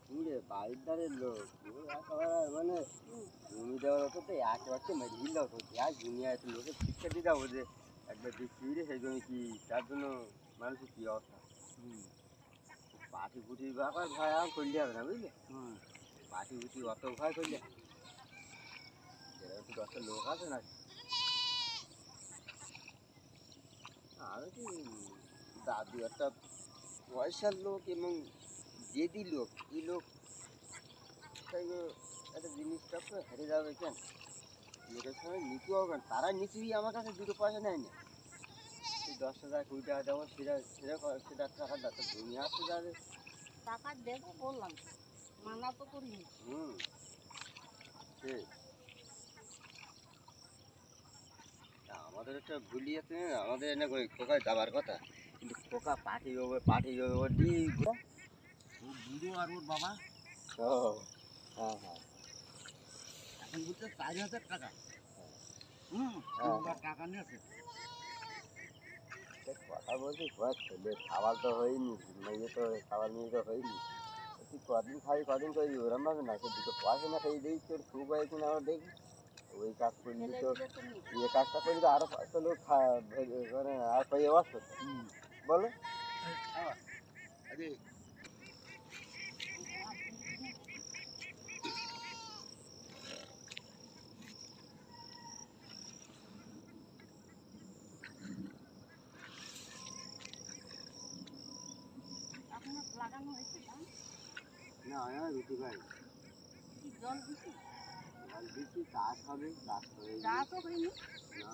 দূরে বাড়ির ধারের লোক একেবারে মানে জমি দেওয়ার তো একেবারে মেরে দিল আর দুনিয়ায় লোকের শিক্ষা দিয়ে যাবো যে একবার দেখছি রে সেই জমি কি তার জন্য মানুষের কি অবস্থা পাটি ফুটির ব্যাপার ভয় আর করলে হবে না বুঝলে পাটি ফুটি অত ভয় করলে একটু 10টা লোক আছে না আমি কি দাদু একটা পয়সার লোক এবং জেদি লোক এই লোক একটা জিনিসটা তো হেরে যাবে কেন লোকের সঙ্গে নিচু হবে তারা নিচুই আমার কাছে 2 পয়সা নেয় না এই 10,000 20 টাকা দেবো সেটা টাকার দরকার জমি আসতে যাবে টাকা দেবো বললাম মানা তো করিনি ঠিক আমাদের একটা ভুলি আছে আমাদের এনে খোকায় যাবার কথা কিন্তু খোকা পাঠিয়ে ওর দিয়ে বুড়ো আর ওর বাবা হ্যাঁ হ্যাঁ এখন বলছে 4,000 টাকা টাকা নিয়েছে কথা বলছি ছেলে খাবার তো হয়নি মেয়ে তো খাবার নিয়ে তো হয়নি তুই কদিন খাবি কদিন করবি ওরম ভাবে না সে 2 পয়সা না খেয়ে দিই তোর খুব হয় কিনা আমরা দেখি ওই কাজ করলি তো এই কাজটা করলি তো আরো 500 লোক মানে আর পেয়ে বসতো বলো আরে লাগানো হয়েছে না রুটি ভাই কি জল দিছি জল দিচ্ছি চাষ হবে চাষ করে যা তো হয়নি না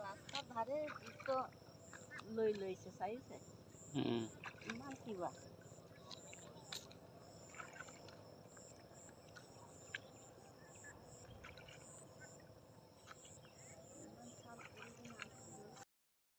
রাস্তার ধারে তো লইছে চাইছে ইমান কিবা